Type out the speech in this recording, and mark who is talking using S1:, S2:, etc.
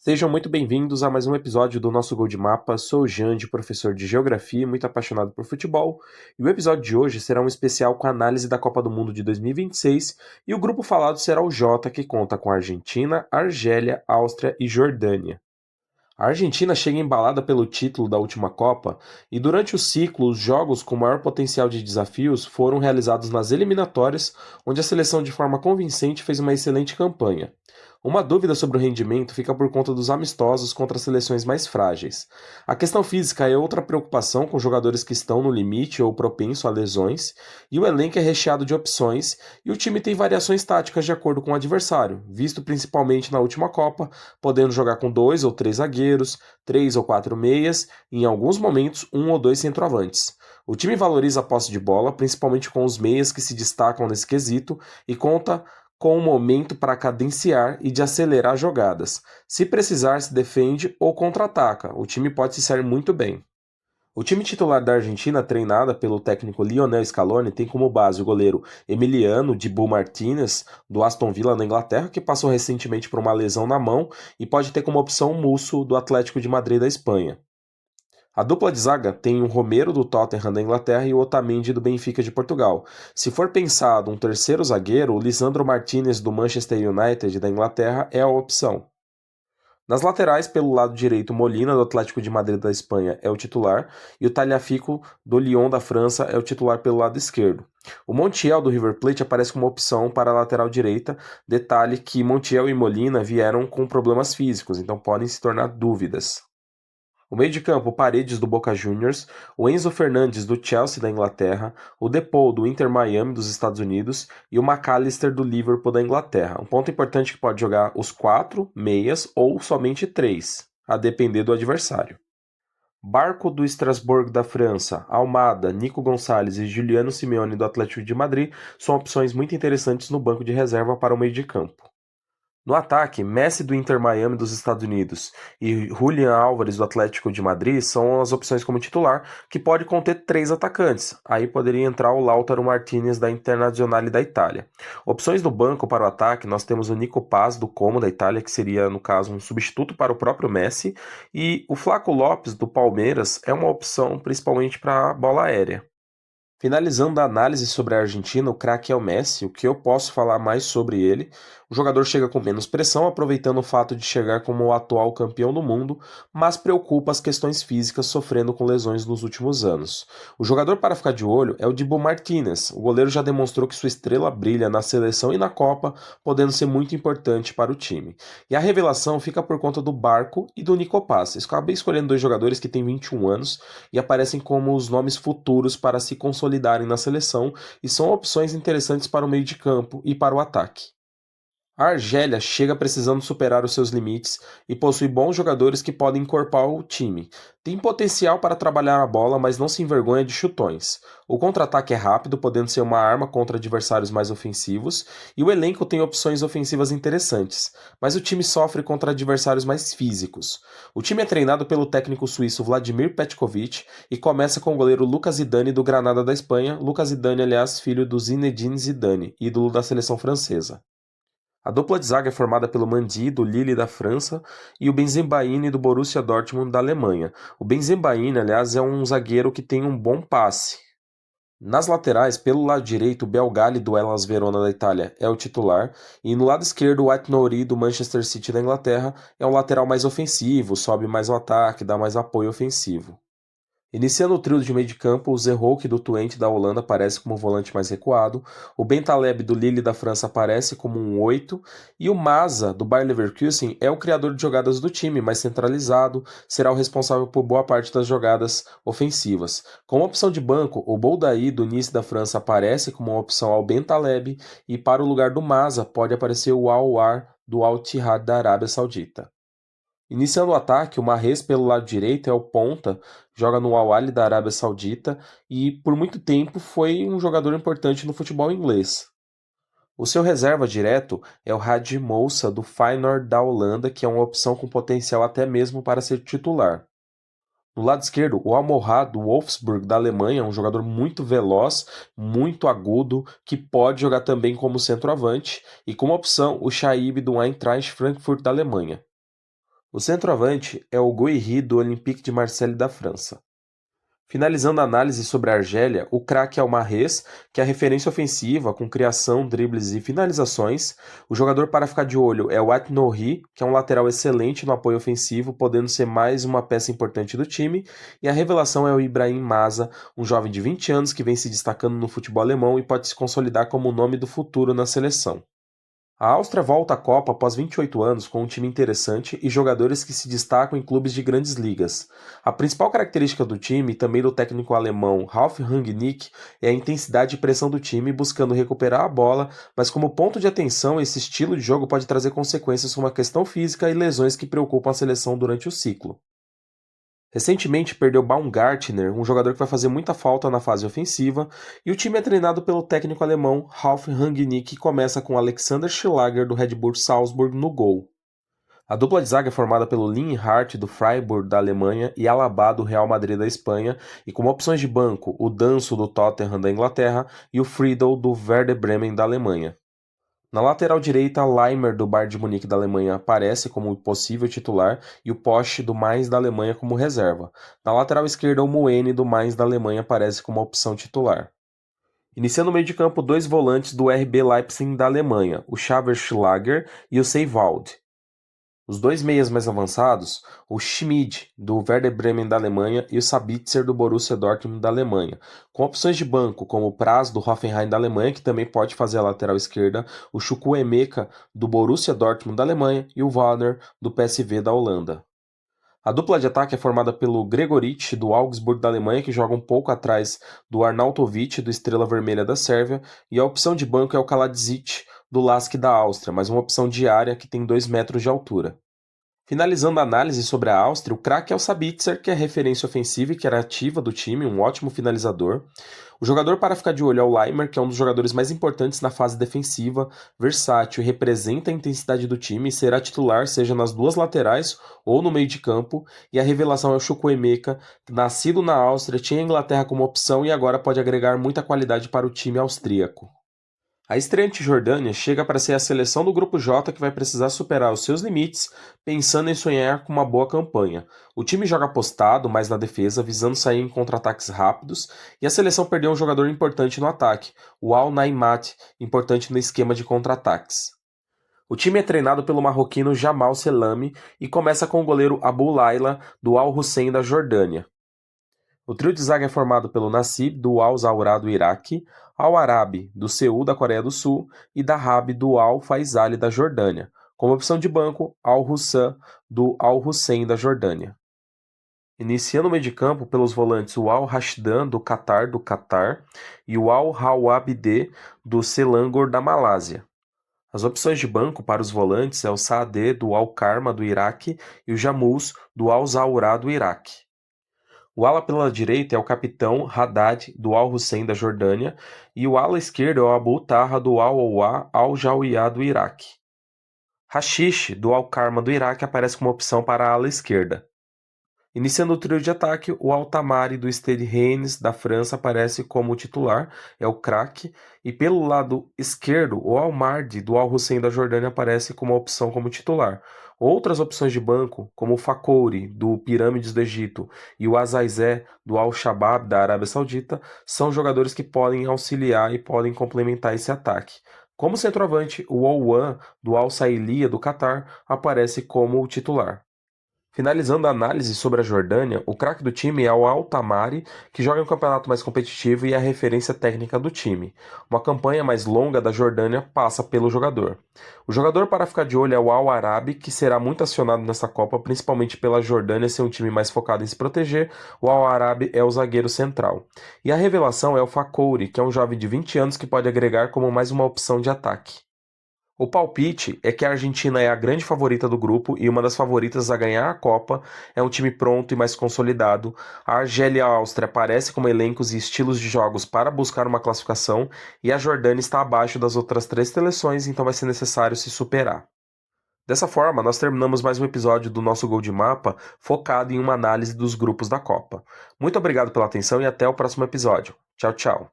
S1: Sejam muito bem-vindos a mais um episódio do nosso Gol de Mapa. Sou o Jande, professor de Geografia, muito apaixonado por futebol, e o episódio de hoje será um especial com a análise da Copa do Mundo de 2026, e o grupo falado será o Jota, que conta com Argentina, Argélia, Áustria e Jordânia. A Argentina chega embalada pelo título da última Copa e durante o ciclo os jogos com maior potencial de desafios foram realizados nas eliminatórias, onde a seleção de forma convincente fez uma excelente campanha. Uma dúvida sobre o rendimento fica por conta dos amistosos contra seleções mais frágeis. A questão física é outra preocupação com jogadores que estão no limite ou propenso a lesões, e o elenco é recheado de opções e o time tem variações táticas de acordo com o adversário, visto principalmente na última Copa, podendo jogar com dois ou três zagueiros, três ou quatro meias e, em alguns momentos, um ou dois centroavantes. O time valoriza a posse de bola, principalmente com os meias que se destacam nesse quesito, e conta com um momento para cadenciar e de acelerar jogadas. Se precisar, se defende ou contra-ataca. O time pode se sair muito bem. O time titular da Argentina, treinada pelo técnico Lionel Scaloni, tem como base o goleiro Emiliano Dibu Martinez, do Aston Villa na Inglaterra, que passou recentemente por uma lesão na mão, e pode ter como opção o Musso, do Atlético de Madrid da Espanha. A dupla de zaga tem o Romero do Tottenham da Inglaterra e o Otamendi do Benfica de Portugal. Se for pensado um terceiro zagueiro, o Lisandro Martinez do Manchester United da Inglaterra é a opção. Nas laterais, pelo lado direito, Molina, do Atlético de Madrid da Espanha, é o titular, e o Tagliafico, do Lyon da França, é o titular pelo lado esquerdo. O Montiel, do River Plate, aparece como opção para a lateral direita, detalhe que Montiel e Molina vieram com problemas físicos, então podem se tornar dúvidas. O meio de campo, Paredes do Boca Juniors, o Enzo Fernandes do Chelsea da Inglaterra, o Depou do Inter Miami dos Estados Unidos e o McAllister do Liverpool da Inglaterra. Um ponto importante que pode jogar os quatro meias ou somente três, a depender do adversário. Barco do Strasbourg da França, Almada, Nico Gonçalves e Juliano Simeone do Atlético de Madrid são opções muito interessantes no banco de reserva para o meio de campo. No ataque, Messi do Inter Miami dos Estados Unidos e Julián Álvares do Atlético de Madrid são as opções como titular, que pode conter três atacantes. Aí poderia entrar o Lautaro Martinez da Internazionale da Itália. Opções no banco para o ataque, nós temos o Nico Paz do Como da Itália, que seria, no caso, um substituto para o próprio Messi, e o Flaco Lopes do Palmeiras é uma opção principalmente para a bola aérea. Finalizando a análise sobre a Argentina, o craque é o Messi. O que eu posso falar mais sobre ele? O jogador chega com menos pressão, aproveitando o fato de chegar como o atual campeão do mundo, mas preocupa as questões físicas, sofrendo com lesões nos últimos anos. O jogador para ficar de olho é o Dibu Martinez. O goleiro já demonstrou que sua estrela brilha na seleção e na Copa, podendo ser muito importante para o time. E a revelação fica por conta do Barco e do Nico Paz. Eu acabei escolhendo dois jogadores que têm 21 anos e aparecem como os nomes futuros para se consolidarem na seleção e são opções interessantes para o meio de campo e para o ataque. A Argélia chega precisando superar os seus limites e possui bons jogadores que podem encorpar o time. Tem potencial para trabalhar a bola, mas não se envergonha de chutões. O contra-ataque é rápido, podendo ser uma arma contra adversários mais ofensivos, e o elenco tem opções ofensivas interessantes, mas o time sofre contra adversários mais físicos. O time é treinado pelo técnico suíço Vladimir Petkovic e começa com o goleiro Lucas Zidane do Granada da Espanha. Lucas Zidane, aliás, filho do Zinedine Zidane, ídolo da seleção francesa. A dupla de zaga é formada pelo Mendy, do Lille da França, e o Benzebaini, do Borussia Dortmund da Alemanha. O Benzebaini, aliás, é um zagueiro que tem um bom passe. Nas laterais, pelo lado direito, o Belgali, do Hellas Verona da Itália, é o titular, e no lado esquerdo, o Aït-Nouri, do Manchester City da Inglaterra, é o lateral mais ofensivo, sobe mais o ataque, dá mais apoio ofensivo. Iniciando o trio de meio de campo, o Zerouki do Twente da Holanda aparece como volante mais recuado, o Bentaleb do Lille da França aparece como um 8 e o Maza do Bayer Leverkusen é o criador de jogadas do time, mais centralizado, será o responsável por boa parte das jogadas ofensivas. Como opção de banco, o Boldaí do Nice da França aparece como uma opção ao Bentaleb e para o lugar do Maza pode aparecer o Al-War do Al-Ittihad da Arábia Saudita. Iniciando o ataque, o Mahrez pelo lado direito é o ponta, joga no Al-Ahly da Arábia Saudita e por muito tempo foi um jogador importante no futebol inglês. O seu reserva direto é o Hadi Moussa do Feyenoord da Holanda, que é uma opção com potencial até mesmo para ser titular. No lado esquerdo, o Almohad do Wolfsburg da Alemanha, um jogador muito veloz, muito agudo, que pode jogar também como centroavante, e como opção o Shaib do Eintracht Frankfurt da Alemanha. O centroavante é o Guéhi do Olympique de Marseille da França. Finalizando a análise sobre a Argélia, o craque é o Mahrez, que é a referência ofensiva com criação, dribles e finalizações. O jogador para ficar de olho é o Aït-Nouri, que é um lateral excelente no apoio ofensivo, podendo ser mais uma peça importante do time. E a revelação é o Ibrahim Maza, um jovem de 20 anos que vem se destacando no futebol alemão e pode se consolidar como o nome do futuro na seleção. A Áustria volta à Copa após 28 anos com um time interessante e jogadores que se destacam em clubes de grandes ligas. A principal característica do time, e também do técnico alemão Ralf Rangnick, é a intensidade e pressão do time buscando recuperar a bola, mas como ponto de atenção, esse estilo de jogo pode trazer consequências como a questão física e lesões que preocupam a seleção durante o ciclo. Recentemente perdeu Baumgartner, um jogador que vai fazer muita falta na fase ofensiva, e o time é treinado pelo técnico alemão Ralf Rangnick, que começa com Alexander Schlager do Red Bull Salzburg no gol. A dupla de zaga é formada pelo Lienhardt do Freiburg da Alemanha e Alaba do Real Madrid da Espanha, e como opções de banco, o Danso do Tottenham da Inglaterra e o Friedel do Werder Bremen da Alemanha. Na lateral direita, Leimer do Bayern de Munique da Alemanha aparece como possível titular e o Posch do Mainz da Alemanha como reserva. Na lateral esquerda, o Mueni do Mainz da Alemanha aparece como opção titular. Iniciando no meio de campo, dois volantes do RB Leipzig da Alemanha, o Xaver Schlager e o Seiwald. Os dois meias mais avançados, o Schmid, do Werder Bremen da Alemanha, e o Sabitzer, do Borussia Dortmund da Alemanha, com opções de banco, como o Praz, do Hoffenheim da Alemanha, que também pode fazer a lateral esquerda, o Chukwuemeka, do Borussia Dortmund da Alemanha, e o Warner, do PSV da Holanda. A dupla de ataque é formada pelo Gregoritch, do Augsburg da Alemanha, que joga um pouco atrás do Arnautovic, do Estrela Vermelha da Sérvia, e a opção de banco é o Kaladzic, do Lask da Áustria, mas uma opção diária que tem 2 metros de altura. Finalizando a análise sobre a Áustria, o craque é o Sabitzer, que é referência ofensiva e criativa do time, um ótimo finalizador. O jogador para ficar de olho é o Leimer, que é um dos jogadores mais importantes na fase defensiva, versátil e representa a intensidade do time e será titular seja nas duas laterais ou no meio de campo. E a revelação é o Chukwuemeka, nascido na Áustria, tinha a Inglaterra como opção e agora pode agregar muita qualidade para o time austríaco. A estreante Jordânia chega para ser a seleção do Grupo J que vai precisar superar os seus limites, pensando em sonhar com uma boa campanha. O time joga postado, mais na defesa, visando sair em contra-ataques rápidos, e a seleção perdeu um jogador importante no ataque, o Al Naimat, importante no esquema de contra-ataques. O time é treinado pelo marroquino Jamal Selami e começa com o goleiro Abu Laila, do Al Hussein da Jordânia. O trio de zaga é formado pelo Nassib, do Al Zawraa do Iraque, Al Arabi, do Seul da Coreia do Sul, e Dahab, do Al Faisali da Jordânia. Como opção de banco, Al Hussam, do Al Hussein da Jordânia. Iniciando o meio de campo pelos volantes o Al Rashdan, do Catar, e o Al Rawabdeh, do Selangor da Malásia. As opções de banco para os volantes é o Saadeh, do Al Karma do Iraque, e o Jamus, do Al Zawraa do Iraque. O ala pela direita é o capitão Haddad, do Al Hussein da Jordânia, e o ala esquerdo é o Abu Taha, do Al-Owa Al-Jawiya do Iraque. Hashish, do Al Karma do Iraque, aparece como opção para a ala esquerda. Iniciando o trio de ataque, o Altamari do Stade Rennes da França aparece como titular, é o craque, e pelo lado esquerdo, o Al-Mardi do Al Hussein da Jordânia aparece como opção como titular. Outras opções de banco, como o Fakouri do Pirâmides do Egito e o Azaizé do Al-Shabaab da Arábia Saudita, são jogadores que podem auxiliar e podem complementar esse ataque. Como centroavante, o Al-Wan do Al-Sailiya do Catar aparece como titular. Finalizando a análise sobre a Jordânia, o craque do time é o Al-Tamari, que joga em um campeonato mais competitivo e é a referência técnica do time. Uma campanha mais longa da Jordânia passa pelo jogador. O jogador para ficar de olho é o Al-Arabi, que será muito acionado nessa Copa, principalmente pela Jordânia ser um time mais focado em se proteger. O Al-Arabi é o zagueiro central. E a revelação é o Fakouri, que é um jovem de 20 anos que pode agregar como mais uma opção de ataque. O palpite é que a Argentina é a grande favorita do grupo e uma das favoritas a ganhar a Copa, é um time pronto e mais consolidado. A Argélia e a Áustria aparecem como elencos e estilos de jogos para buscar uma classificação e a Jordânia está abaixo das outras 3 seleções, então vai ser necessário se superar. Dessa forma, nós terminamos mais um episódio do nosso Gol de Mapa focado em uma análise dos grupos da Copa. Muito obrigado pela atenção e até o próximo episódio. Tchau, tchau.